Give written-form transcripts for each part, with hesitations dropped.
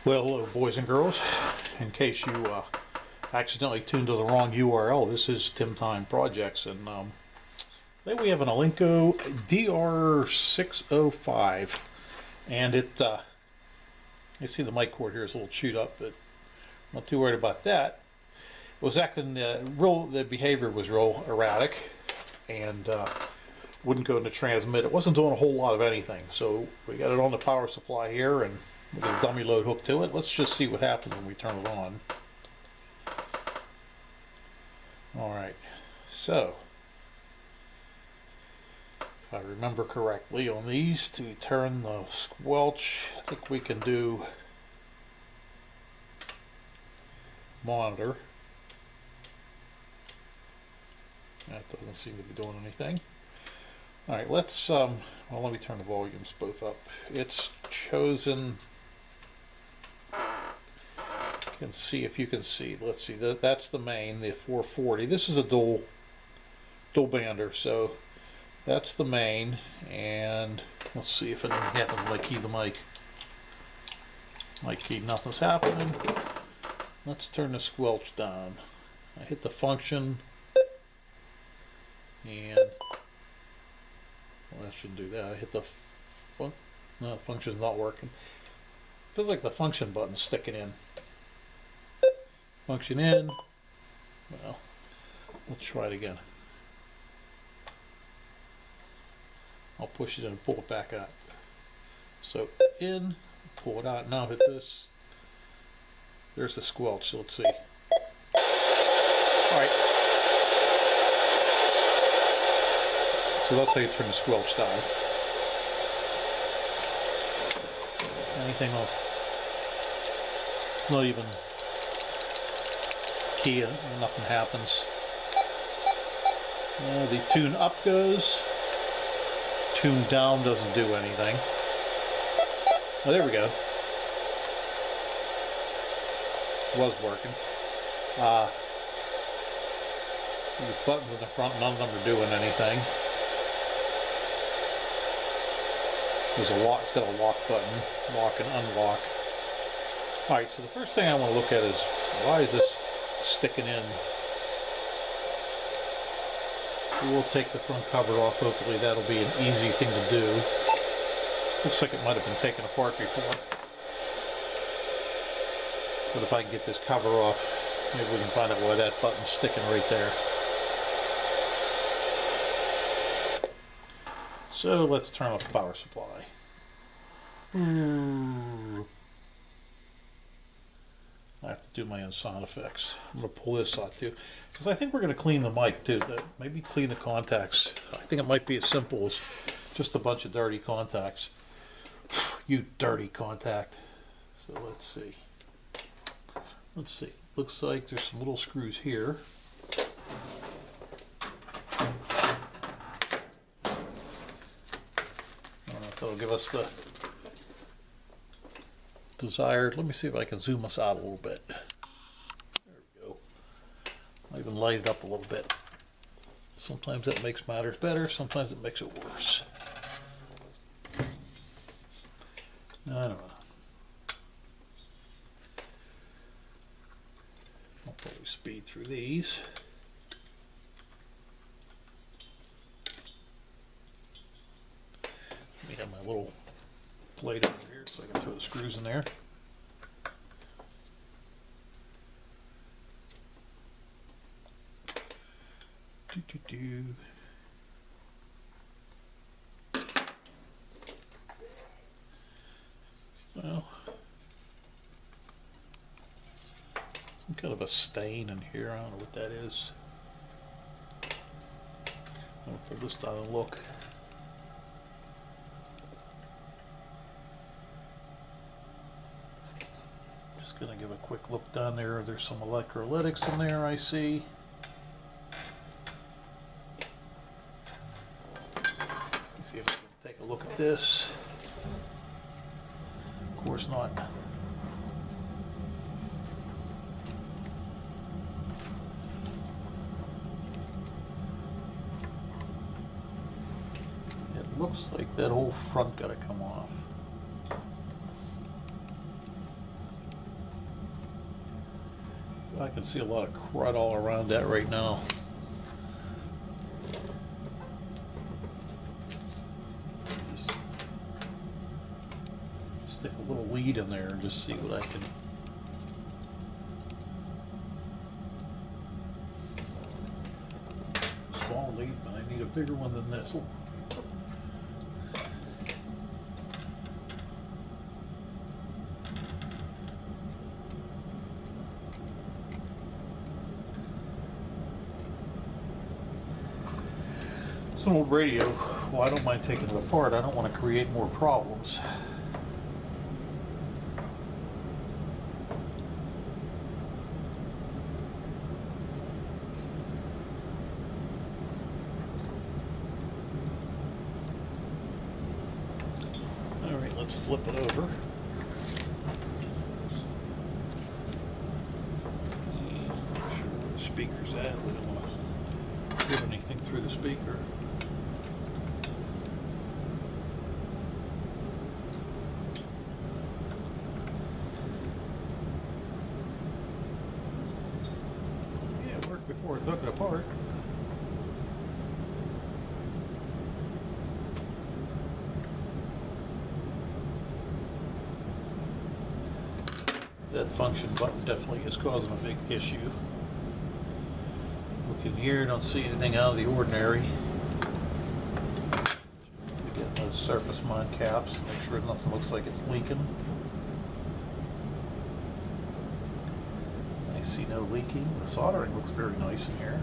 Well, hello boys and girls. In case you accidentally tuned to the wrong URL, this is Tim Time Projects, and today we have an Alinco DR605, and it, you see the mic cord here is a little chewed up, but I'm not too worried about that. It was acting, the behavior was real erratic, and wouldn't go into transmit. It wasn't doing a whole lot of anything, so we got it on the power supply here, and with a dummy load hooked to it. Let's just see what happens when we turn it on. Alright, so if I remember correctly, on these to turn the squelch, I think we can do monitor. That doesn't seem to be doing anything. Alright, let's well, let me turn the volumes both up. It's chosen. You can see, if you can see, let's see, that's the main, the 440. This is a dual bander, so that's the main, and let's see if anything happens when I key the mic. Mic key, nothing's happening. Let's turn the squelch down. I hit the function, and well, that shouldn't do that. I hit the no, the function's not working. Feels like the function button's sticking in. Function in. Well, let's try it again. I'll push it in and pull it back out. So in, pull it out. Now hit this. There's the squelch. So let's see. All right. So that's how you turn the squelch down. Anything off? Not even key it, nothing happens. The tune up goes. Tune down doesn't do anything. Oh, there we go. Was working. These buttons in the front, none of them are doing anything. There's a lock, it's got a lock button, lock and unlock. Alright, so the first thing I want to look at is, why is this sticking in? We will take the front cover off, hopefully that'll be an easy thing to do. Looks like it might have been taken apart before. But if I can get this cover off, maybe we can find out why that button's sticking right there. So let's turn off the power supply. I have to do my own sound effects. I'm going to pull this out too, because I think we're going to clean the mic too. Maybe clean the contacts. I think it might be as simple as just a bunch of dirty contacts. You dirty contact. So let's see. Let's see. Looks like there's some little screws here. That'll give us the desired. Let me see if I can zoom us out a little bit. There we go. I'll even light it up a little bit. Sometimes that makes matters better, sometimes it makes it worse. I don't know. I'll probably speed through these. Let me have my little plate over here so I can throw the screws in there. Well, some kind of a stain in here. I don't know what that is. I'll put this down and look. Just gonna give a quick look down there. There's some electrolytics in there, I see. Let's see if I can take a look at this. Of course not. It looks like that whole front got to come off. I can see a lot of crud all around that right now. Just stick a little lead in there and just see what I can. Small lead, but I need a bigger one than this one. It's an old radio. Well, I don't mind taking it apart. I don't want to create more problems. All right, let's flip it over. And make sure where the speaker's at. We don't want to put anything through the speaker. Before I took it apart. That function button definitely is causing a big issue. Look in here, don't see anything out of the ordinary. We get those surface mount caps, make sure nothing looks like it's leaking. See no leaking. The soldering looks very nice in here.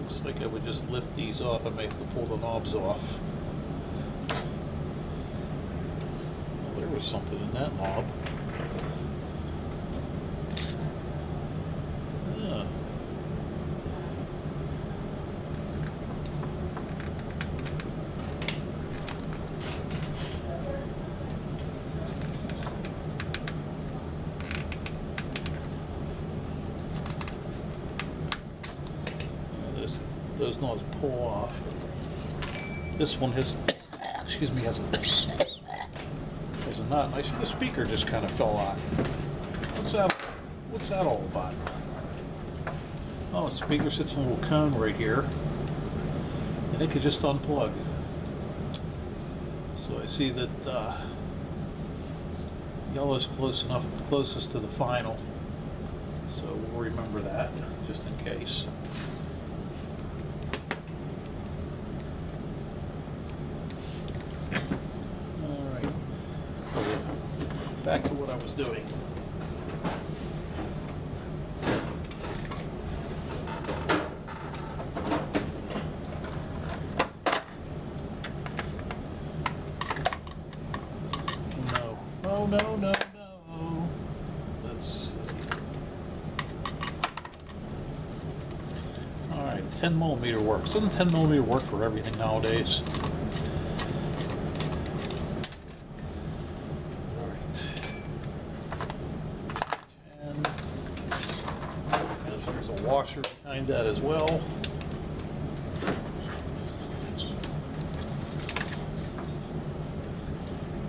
Looks like I would just lift these off and make the pull the knobs off. Well, there was something in that knob. Yeah. Those knobs pull off. This one has, excuse me, has a knot. And I see the speaker just kind of fell off. What's that all about? Oh, the speaker sits in a little cone right here, and it could just unplug. So I see that yellow is closest to the final. So we'll remember that just in case. Back to what I was doing. No. Oh, no, no, no. Let's see. All right, 10 millimeter works. Doesn't 10 millimeter work for everything nowadays? Washer behind that as well.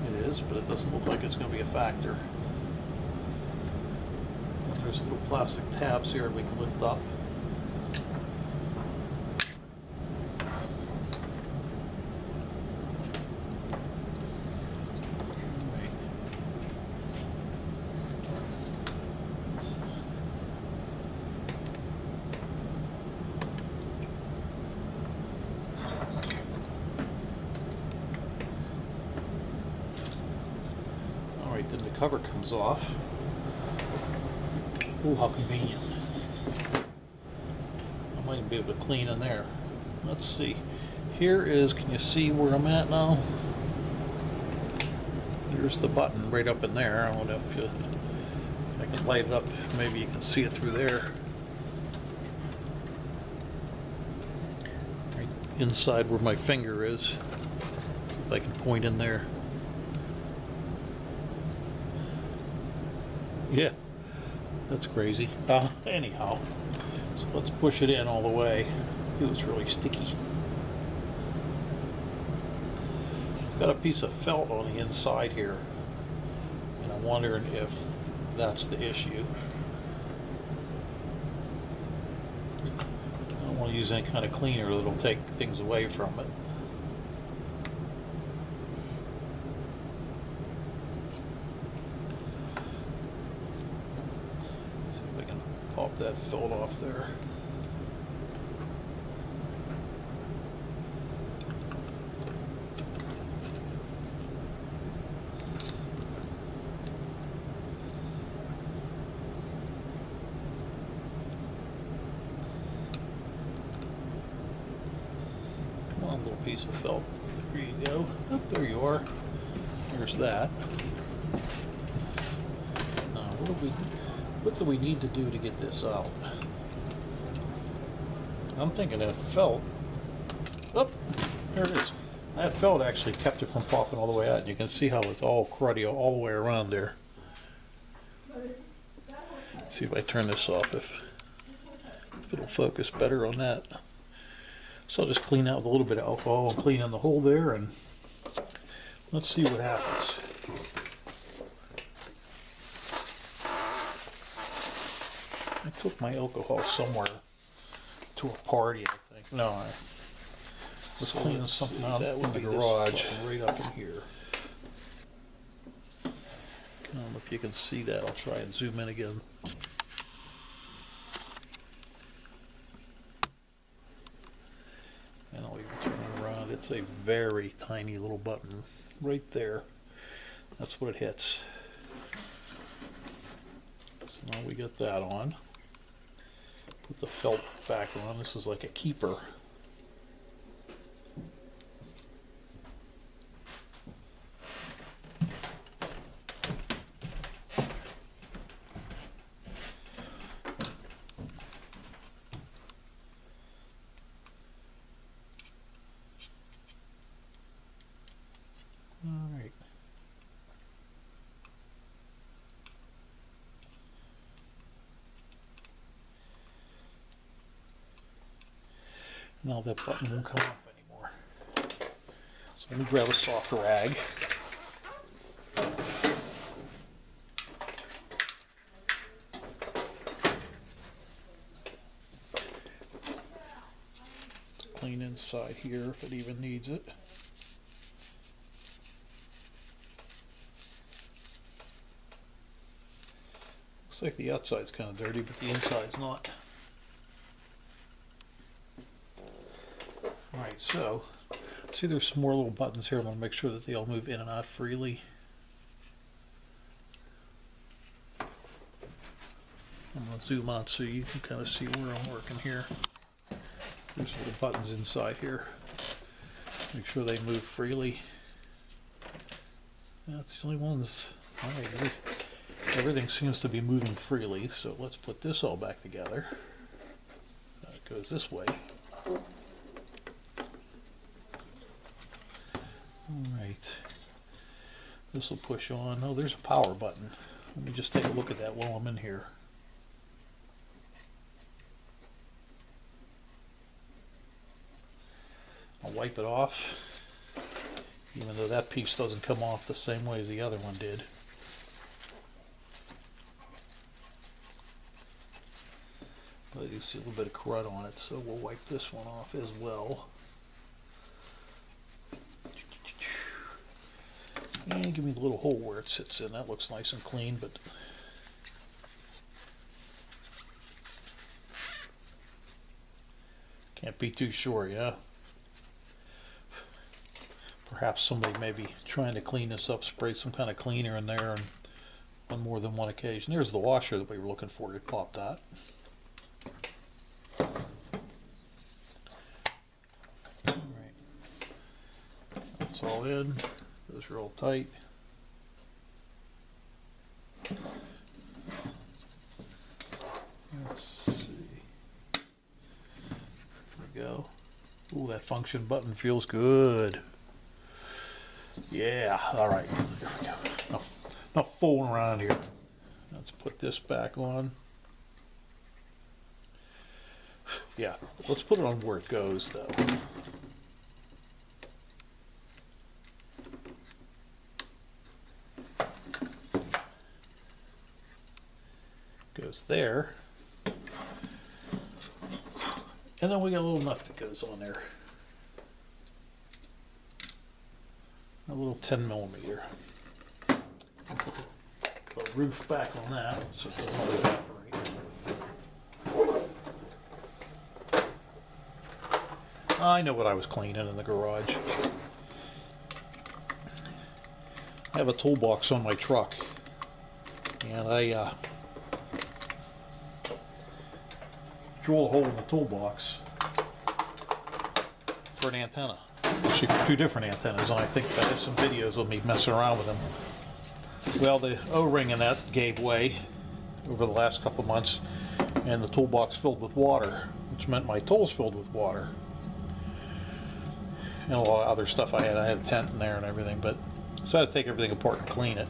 It is, but it doesn't look like it's going to be a factor. There's little plastic tabs here we can lift up. Then the cover comes off. Ooh, how convenient. I might even be able to clean in there. Let's see. Here is, can you see where I'm at now? There's the button right up in there. I don't know if I can light it up. Maybe you can see it through there. Right inside where my finger is. See if I can point in there. Yeah, that's crazy. Anyhow, so let's push it in all the way. It was really sticky. It's got a piece of felt on the inside here, and I'm wondering if that's the issue. I don't want to use any kind of cleaner that'll take things away from it. See if I can pop that felt off there. Little piece of felt. There you go. Oh, there you are. There's that. Now, what do we need to do to get this out? I'm thinking that felt. Oh, there it is. That felt actually kept it from popping all the way out. And you can see how it's all cruddy all the way around there. See if I turn this off, if it'll focus better on that. So I'll just clean out with a little bit of alcohol and clean in the hole there, and let's see what happens. I took my alcohol somewhere to a party, I think. No, I was cleaning something out in the garage. Right up in here. I don't know if you can see that. I'll try and zoom in again. And I'll even turn it around. It's a very tiny little button right there. That's what it hits. So now we get that on. Put the felt back on. This is like a keeper. Alright. Now that button won't come off anymore. So let me grab a soft rag. Clean inside here if it even needs it. Looks like the outside's kind of dirty, but the inside's not. Alright, so see there's some more little buttons here. I want to make sure that they all move in and out freely. I'm going to zoom out so you can kind of see where I'm working here. There's little buttons inside here. Make sure they move freely. That's the only ones. Alright, everything seems to be moving freely, so let's put this all back together. It goes this way. Alright. This will push on. Oh, there's a power button. Let me just take a look at that while I'm in here. I'll wipe it off, even though that piece doesn't come off the same way as the other one did. But you see a little bit of crud on it, so we'll wipe this one off as well. And give me the little hole where it sits in. That looks nice and clean, but can't be too sure, yeah. Perhaps somebody may be trying to clean this up, spray some kind of cleaner in there, and on more than one occasion. There's the washer that we were looking for. It popped out. Alright. That's all in. Those are all tight. Let's see. There we go. Ooh, that function button feels good. Yeah, alright. There we go. Enough fooling around here. Let's put this back on. Yeah, let's put it on where it goes though. goes there. And then we got a little nut that goes on there. A little 10 millimeter. Put the roof back on that so it doesn't evaporate. I know what I was cleaning in the garage. I have a toolbox on my truck, and I drill a hole in the toolbox for an antenna. Actually, for 2 different antennas, and I think I have some videos of me messing around with them. Well, the O-ring in that gave way over the last couple of months, and the toolbox filled with water, which meant my tools filled with water. And a lot of other stuff I had. I had a tent in there and everything, but so I had to take everything apart and clean it.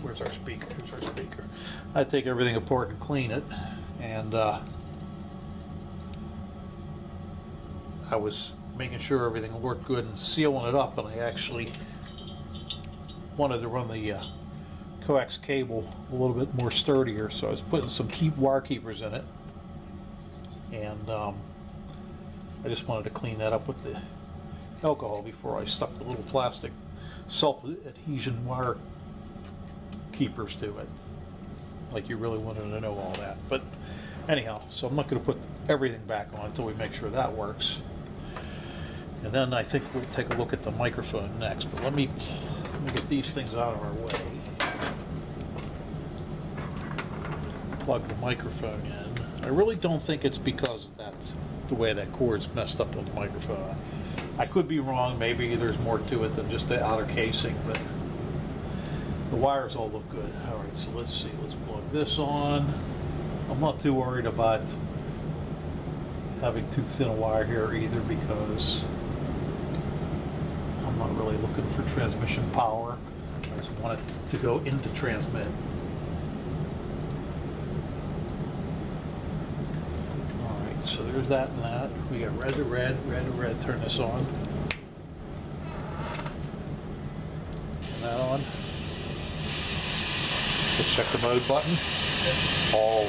Where's our speaker? Here's our speaker. I had to take everything apart and clean it, and I was making sure everything worked good and sealing it up, and I actually wanted to run the coax cable a little bit more sturdier, so I was putting some wire keepers in it, and I just wanted to clean that up with the alcohol before I stuck the little plastic self-adhesion wire keepers to it, like you really wanted to know all that. But anyhow, so I'm not going to put everything back on until we make sure that works. And then I think we'll take a look at the microphone next, but let me get these things out of our way. Plug the microphone in. I really don't think it's because that's the way that cord's messed up on the microphone. I could be wrong, maybe there's more to it than just the outer casing, but the wires all look good. Alright, so let's see, let's plug this on. I'm not too worried about having too thin a wire here either, because I'm not really looking for transmission power. I just want it to go into transmit. Alright, so there's that and that. We got red to red, red to red. Turn this on. Turn that on. Let's check the mode button. Oh,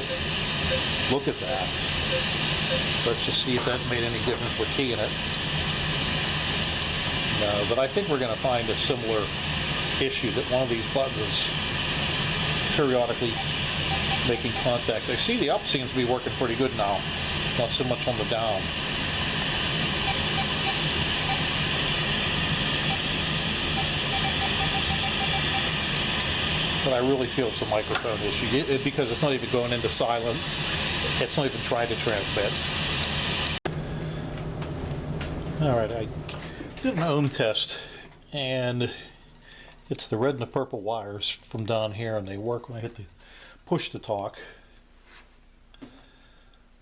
look at that. Let's just see if that made any difference with keying it. No, but I think we're going to find a similar issue, that one of these buttons is periodically making contact. I see the up seems to be working pretty good now, not so much on the down. But I really feel it's a microphone issue, because it's not even going into silent. It's not even trying to transmit. Alright, I did an ohm test, and it's the red and the purple wires from down here, and they work when I hit the push to talk.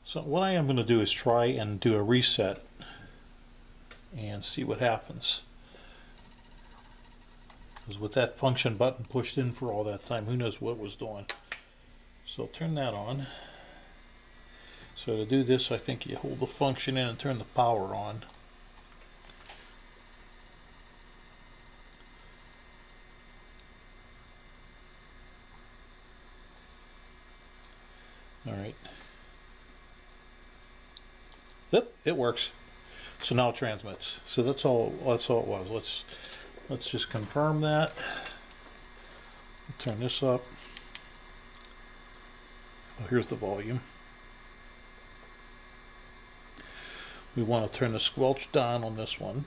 So what I am going to do is try and do a reset and see what happens. Because with that function button pushed in for all that time, who knows what it was doing. So I'll turn that on. So to do this, I think you hold the function in and turn the power on. Alright. Yep, it works. So now it transmits. So that's all it was. Let's just confirm that. Turn this up. Oh, here's the volume. We want to turn the squelch down on this one.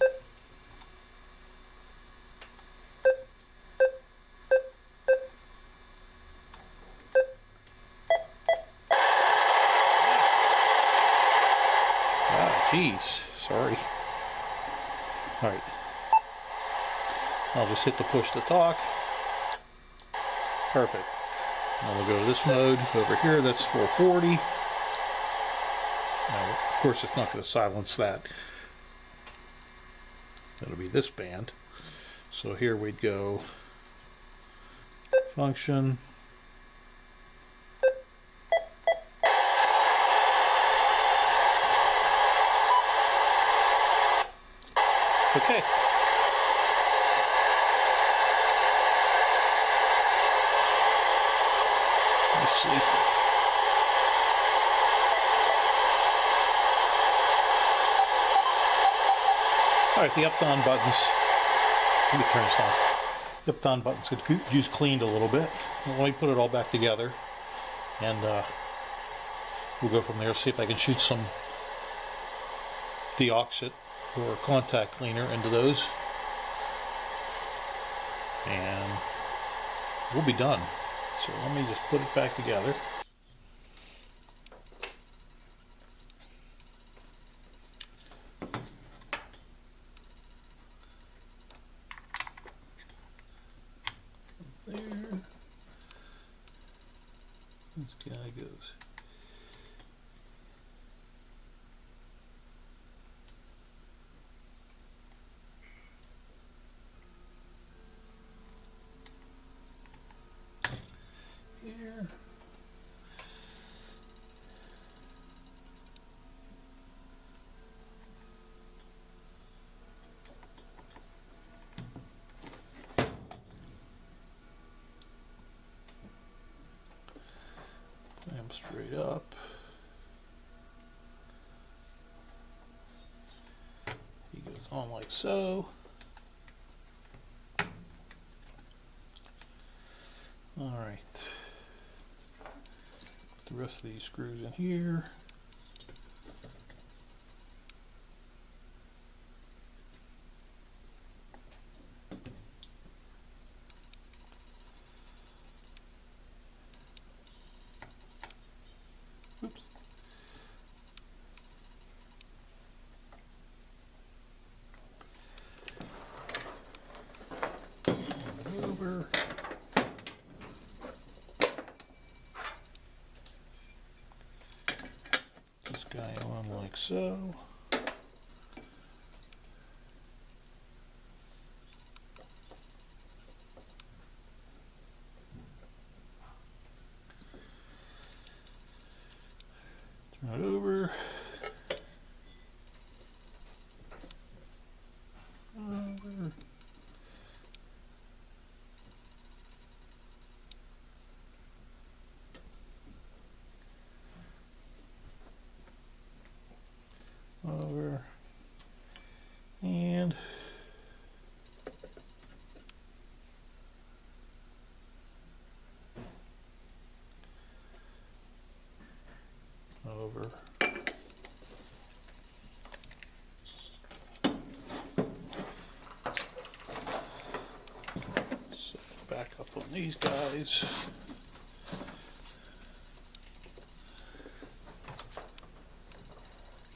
Jeez, sorry. Alright. I'll just hit the push to talk. Perfect. Now we'll go to this mode. Over here, that's 440. Now, of course, it's not going to silence that. That'll be this band. So here we'd go function. Okay. Let's see. Alright, the up-down buttons. Let me turn this on. The up-down buttons could use cleaned a little bit. Let me put it all back together, and we'll go from there. See if I can shoot some deoxit or contact cleaner into those, and we'll be done. So let me just put it back together. There. This guy goes. Here. Clamp straight up. He goes on like so. All right. The rest of these screws in here. Oops. Over. This guy on like so. Turn it over. Over. Over and over. So back up on these guys.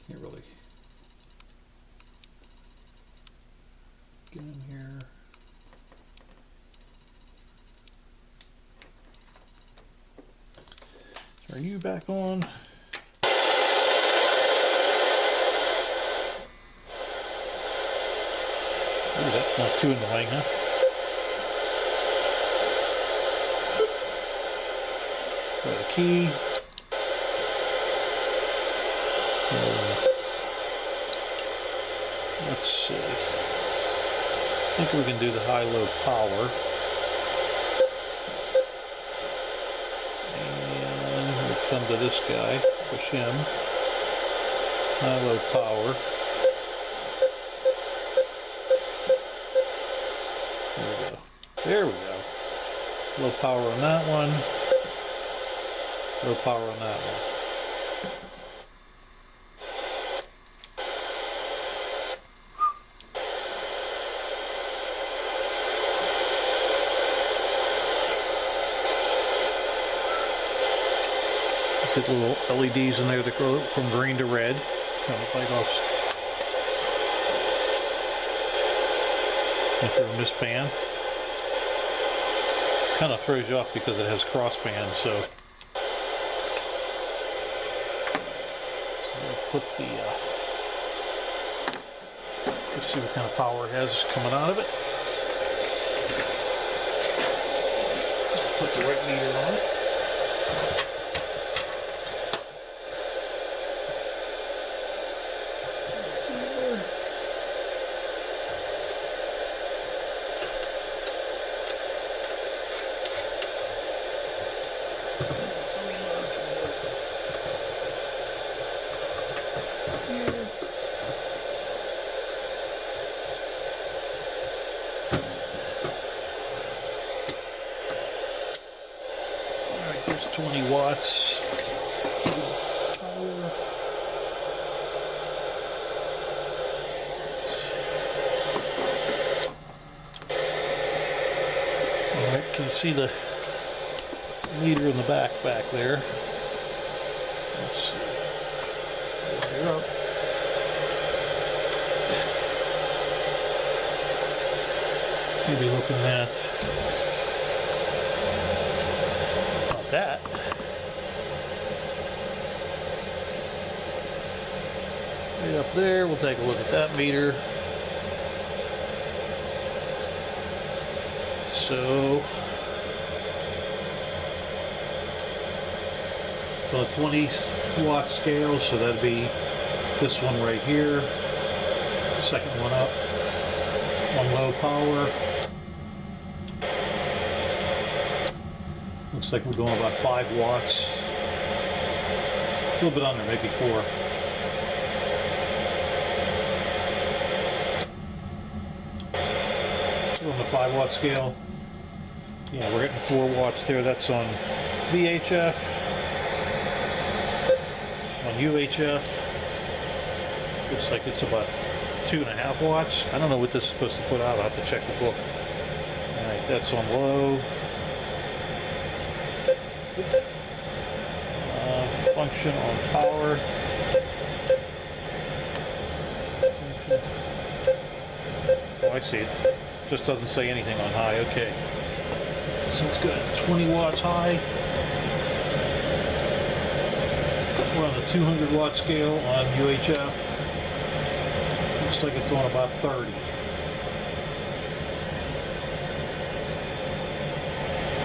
Can't really get in here. Turn you back on. Ooh, that's not too annoying, huh? Got a key. Let's see. I think we can do the high-low power. And we'll come to this guy, push him. High-low power. There we go. There we go. Low power on that one. Low power on that one. Get the little LEDs in there that go from green to red. Trying to light off. If you're a misband, it kind of throws you off because it has crossband. So we'll put the. Let's see what kind of power it has coming out of it. Put the right meter on it. here. Alright, there's 20 watts. Alright, can you see the meter in the back there? Let's see. Wire up. Maybe looking at about that. Right up there, we'll take a look at that meter. So it's on a 20 watt scale, so that'd be this one right here, second one up, on low power. Looks like we're going about 5 watts, a little bit under, maybe 4. On the 5 watt scale, yeah, we're hitting 4 watts there. That's on VHF. On UHF, looks like it's about 2.5 watts. I don't know what this is supposed to put out. I'll have to check the book. Alright, that's on low. Function on power. Function. Oh, I see it. Just doesn't say anything on high. Okay. So it's got 20 watts high. We're on the 200 watt scale on UHF. Looks like it's on about 30.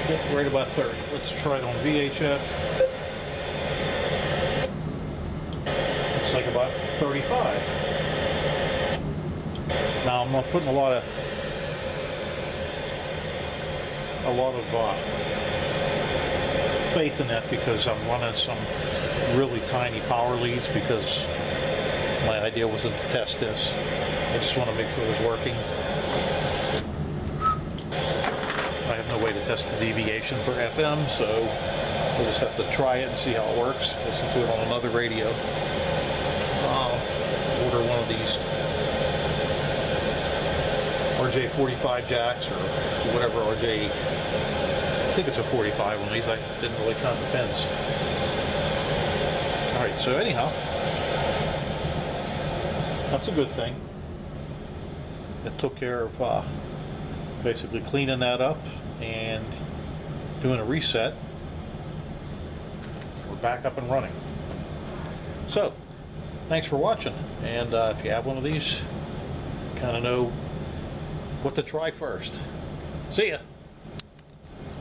Yep, right about 30. Let's try it on VHF. Looks like about 35. Now I'm not putting a lot of faith in that, because I'm running some really tiny power leads, because my idea wasn't to test this. I just want to make sure it was working. I have no way to test the deviation for FM, so we'll just have to try it and see how it works. Listen to it on another radio. I'll order one of these RJ45 jacks, or whatever RJ, I think it's a 45 on these. I didn't really count the pins. Alright, so anyhow, that's a good thing. It took care of basically cleaning that up and doing a reset. We're back up and running. So, thanks for watching, and if you have one of these, kind of know what to try first. See ya!